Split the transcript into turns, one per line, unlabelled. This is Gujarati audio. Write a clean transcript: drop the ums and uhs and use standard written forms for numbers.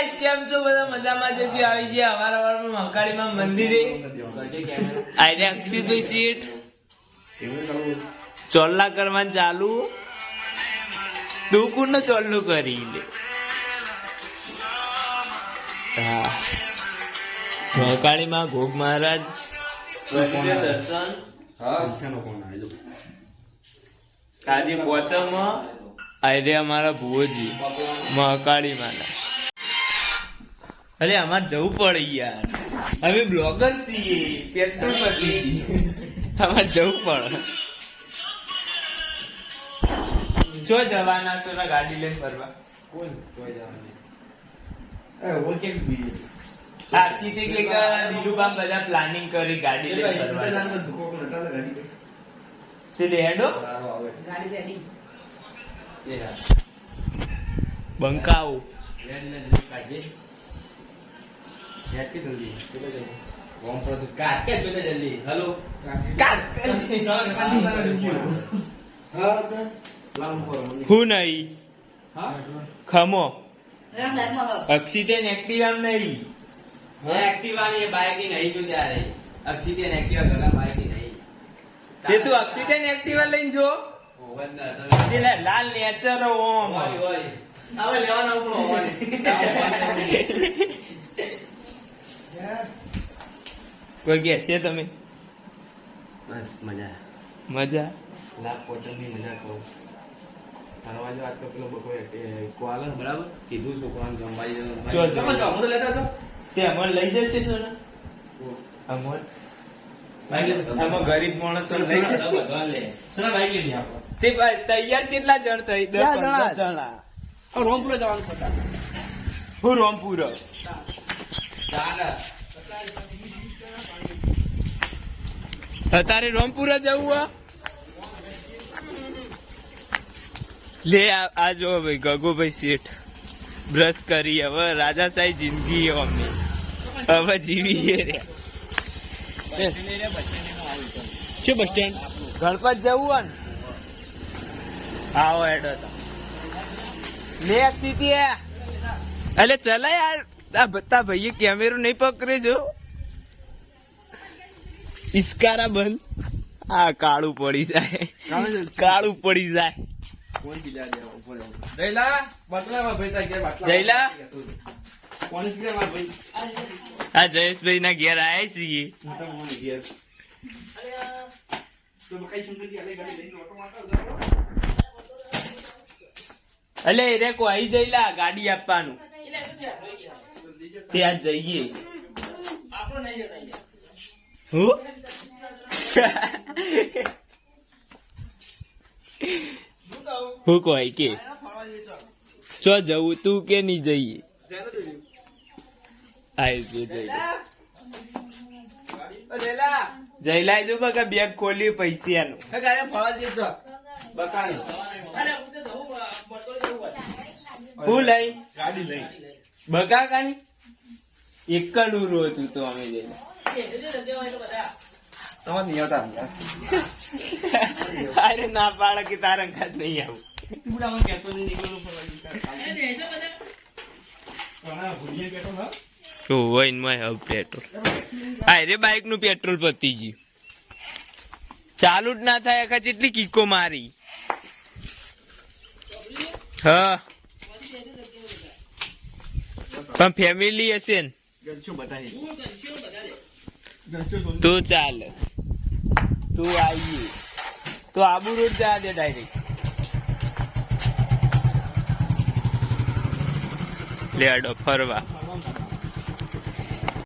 ગાઈસ કેમ છો બધા મજામાં જશે આવી ગયા અવારવારમાં મહકાળીમાં મંદિરે આઈને અક્ષિતભાઈ સીટ ચોલ્લા કરવાનું ચાલુ તું કોણ ચોલ્લું કરી લે હા મહકાળીમાં ઘોગ મહારાજ દર્શન આજે પોચમાં આયરે અમારા ભુવોજી મહાકાળી માના અરે અમારે જવું પડે યાર અમે બ્લોગર છીએ પેટ્રોલ પતી અમારે જવું પડે જો જવાના છો ને ગાડી લઈને ફરવા કોણ જો જવાના ઓકે આખી કે દિલુબામ બધા પ્લાનિંગ કરી ગાડી લઈને ફરવા તે લેડો ગાડી રેડી બંકાઓ હું નહી ખમો અક્ષિતેન એક્ટિવા નહીં એક્ટિવા ની બાઇક ની નહીં જો ત્યારે અક્ષિતેન એક્ટિવા ઘણા બાઇક ની નહીં તે તું અક્ષિતેન એક્ટિવા લઈને જો લાલ નેચર ઓમ હવે કોઈ ગેસ છે તમે બસ મજા મજા લાખ પોટલ ની મજા કહું ફરવા જો આજ તો પેલો બપોરે કોલ બરાબર કીધું છોકરાને જમવા લેતા તે અમર લઈ જશે છો ને અમર આમાં ગરીબ માણસો લઈ જશે તે તૈયાર કેટલા જણ થઈ 10 જણા રોમપુર જવાનું હતા હું રોમપુર તારે રોમપુર જવું લે આ જો ભાઈ ગગુભાઈ શેઠ બ્રશ કરી હવે રાજાશાહી જિંદગી અમને હવે જીવીએ રે શું બસ સ્ટેન્ડ ગણપત જવું ને આવો એડો લે અક્ષિતી એટલે ચલા યાર આ બતા ભાઈએ કેમેરો નહીં પકડે જો ઇસ્કારા બંધ આ કાળું પડી જાય કાળું પડી જાય આ જયેશભાઈ ના ઘેર આયા છીએ અલે રે કો આઈ જઈલા ગાડી આપવાનું ત્યાં જઈએ હું હું કોઈ કે ચો જવું તું કે નહીં જઈએ જયલા જો બકા બેગ ખોલી પૈસાનું હું લઈ ગાડી લઈ બકા કાની એકલું રો હતું તો અમે જઈને અરે ના પાડે કે તારા ખાત નહીં આવું પેટ્રોલ અરે બાઈક નું પેટ્રોલ પતી ગયું ચાલુ જ ના થાય આખા જેટલી કીકો મારી હા પણ ફેમિલી હશે ને તું ચાલ તું આવીએ તો આબુ રોડ જા દે ડાયરેક્ટ લેડો ફરવા